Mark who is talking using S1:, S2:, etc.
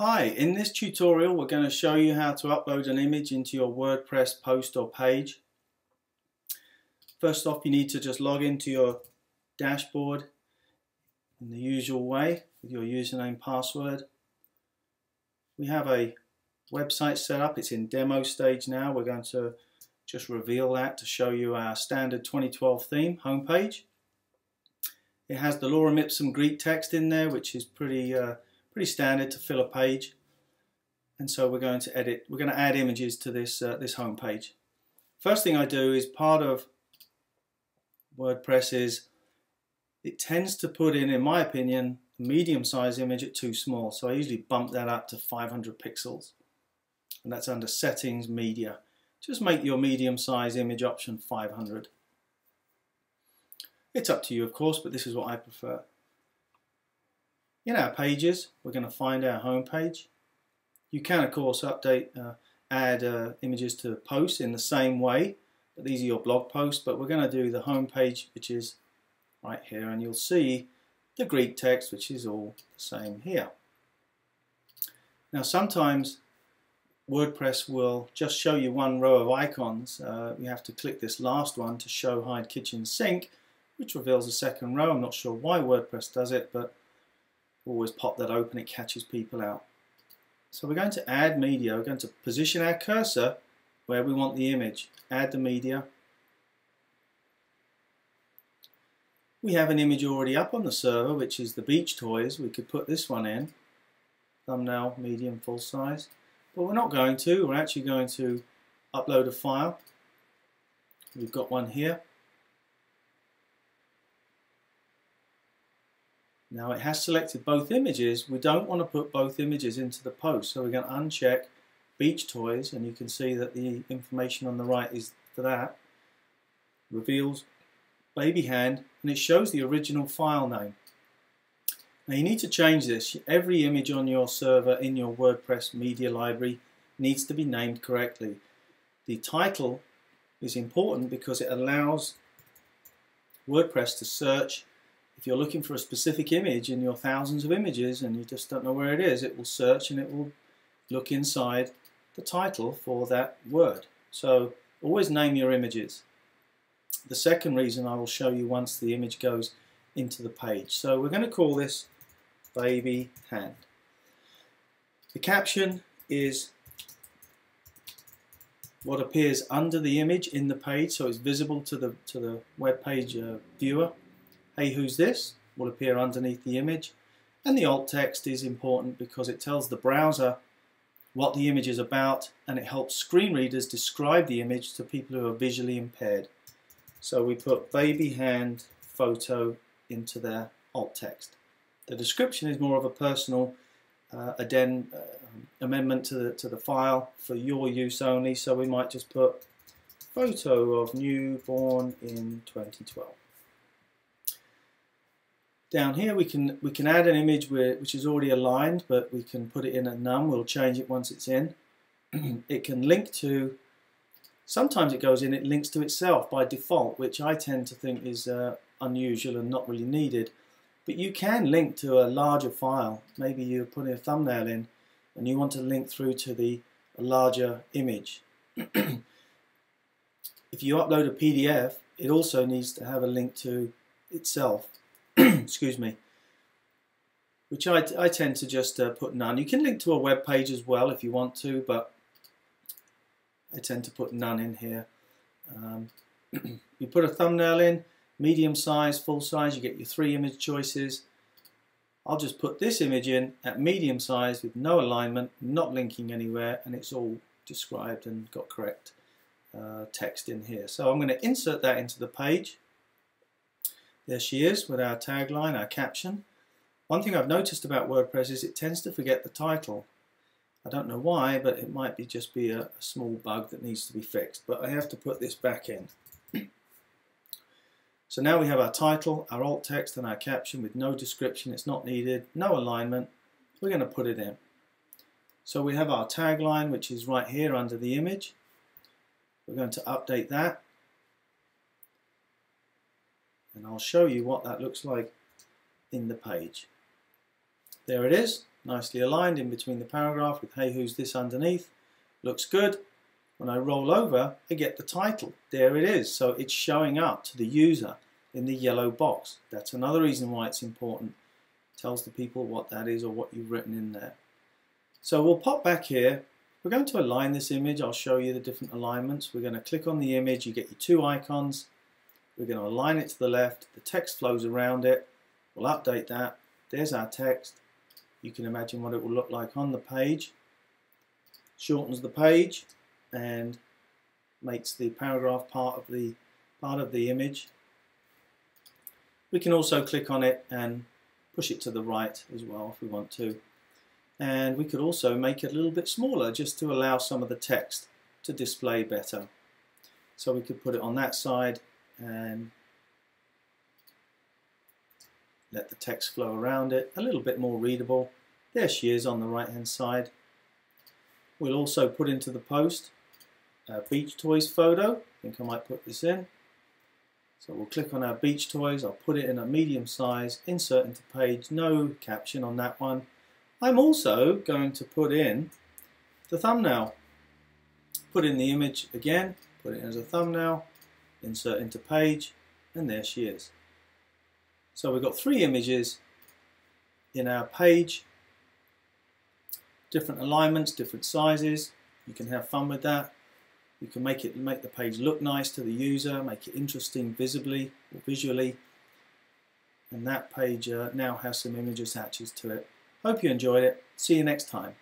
S1: Hi, in this tutorial we're going to show you how to upload an image into your WordPress post or page. First off, you need to just log into your dashboard in the usual way with your username and password. We have a website set up. It's in demo stage now. We're going to just reveal that to show you our standard 2012 theme homepage. It has the lorem ipsum Greek text in there, which is pretty standard to fill a page. And so we're going to add images to this home page. First thing I do is, part of WordPress is it tends to put in my opinion, a medium-sized image at too small. So I usually bump that up to 500 pixels. And that's under Settings, Media. Just make your medium-sized image option 500. It's up to you, of course, but this is what I prefer. In our pages, we're going to find our home page. You can, of course, add images to posts in the same way. But these are your blog posts, but we're going to do the home page, which is right here, and you'll see the Greek text, which is all the same here. Now, sometimes WordPress will just show you one row of icons. You have to click this last one to show hide kitchen sink, which reveals a second row. I'm not sure why WordPress does it, but always pop that open, it catches people out. So we're going to add media. We're going to position our cursor where we want the image. Add the media. We have an image already up on the server, which is the beach toys. We could put this one in. Thumbnail, medium, full size. But we're not going to. We're actually going to upload a file. We've got one here. Now it has selected both images. We don't want to put both images into the post, so we're going to uncheck beach toys, and you can see that the information on the right is for that. Reveals baby hand, and it shows the original file name. Now you need to change this. Every image on your server in your WordPress media library needs to be named correctly. The title is important because it allows WordPress to search. If you're looking for a specific image in your thousands of images and you just don't know where it is, it will search and it will look inside the title for that word. So always name your images. The second reason I will show you once the image goes into the page. So we're going to call this baby hand. The caption is what appears under the image in the page, so it's visible to the web page viewer. Hey, who's this? Will appear underneath the image. And the alt text is important because it tells the browser what the image is about, and it helps screen readers describe the image to people who are visually impaired. So we put baby hand photo into their alt text. The description is more of a personal amendment to the file for your use only, so we might just put photo of newborn in 2012. Down here we can add an image which is already aligned, but we can put it in at none. We'll change it once it's in. It can link to, sometimes it goes in, it links to itself by default, which I tend to think is unusual and not really needed. But you can link to a larger file. Maybe you're putting a thumbnail in and you want to link through to a larger image. If you upload a PDF, it also needs to have a link to itself. Excuse me, which I tend to just put none. You can link to a web page as well if you want to, but I tend to put none in here. You put a thumbnail in, medium size, full size, you get your 3 image choices. I'll just put this image in at medium size with no alignment, not linking anywhere, and it's all described and got correct text in here. So I'm going to insert that into the page. There she is with our tagline, our caption. One thing I've noticed about WordPress is it tends to forget the title. I don't know why, but it might just be a small bug that needs to be fixed. But I have to put this back in. So now we have our title, our alt text, and our caption with no description. It's not needed, no alignment. We're going to put it in. So we have our tagline, which is right here under the image. We're going to update that. And I'll show you what that looks like in the page. There it is. nicely aligned in between the paragraph with "Hey, who's this?" underneath. Looks good. When I roll over, I get the title. There it is. So it's showing up to the user in the yellow box. That's another reason why it's important. It tells the people what that is or what you've written in there. So we'll pop back here. We're going to align this image. I'll show you the different alignments. We're going to click on the image. You get your two icons. We're going to align it to the left. The text flows around it. We'll update that. There's our text. You can imagine what it will look like on the page. Shortens the page and makes the paragraph part of the image. We can also click on it and push it to the right as well if we want to. And we could also make it a little bit smaller just to allow some of the text to display better. So we could put it on that side and let the text flow around it, a little bit more readable. There she is on the right hand side. We'll also put into the post a beach toys photo. I think I might put this in. So we'll click on our beach toys. I'll put it in a medium size, insert into page, no caption on that one. I'm also going to put in the thumbnail. Put in the image again, put it as a thumbnail, insert into page, and there she is. So we've got 3 images in our page. Different alignments, different sizes. You can have fun with that. You can make the page look nice to the user, make it interesting visibly or visually. And that page now has some image attaches to it. Hope you enjoyed it. See you next time.